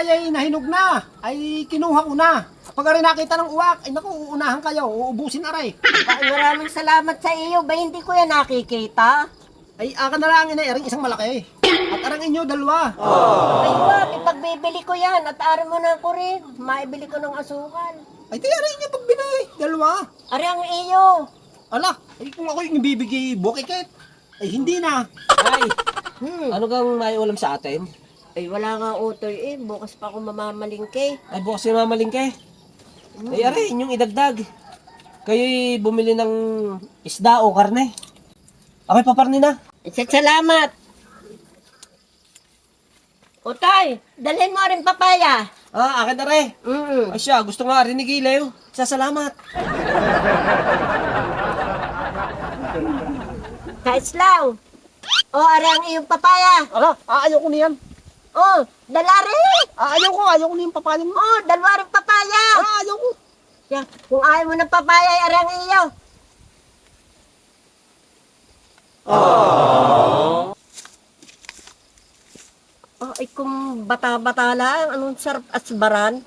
papaya ay nahinog na, ay kinuha ko na. Pag rin nakita ng uwak, ay naku, uunahan kayo, uubusin aray. Maraming salamat sa iyo. Ba hindi ko yan nakikita? Ay, aka na lang aring isang malaki. At arang inyo, dalawa. Ay wag, ipagbibili ko yan. At ari mo na ko rin. Maibili ko ng asukal. Ay, di aring inyo pagbinay, dalawa. Ari ang iyo. Ala, ay kung ako yung ibibigay bukikit, ay hindi na. Ay, Hmm. ano kang may ulam sa atin? Ay wala nga utoy eh. Bukas pa ako mamamalingke. Ay, bukas yung mamalingke. Ay, aray, inyong idagdag. Kayo'y bumili ng isda o karne. Ako'y paparni na. Salamat. Utay, dalhin mo rin papaya. Ah, akin na rin. Mm. Ay siya, gusto nga rin ni Gilew. Salamat. Kaislaw. O, ari ang iyong papaya. Ala, ayaw ko niyan. O, dala rin. Ayaw ko na yung papaya mo. O, dalawa rin papaya. Ayaw ko. Yan, kung ayaw mo ng papaya, ay ari ang iyo. Ay kung bata-bata lang, anong sarap asbaran.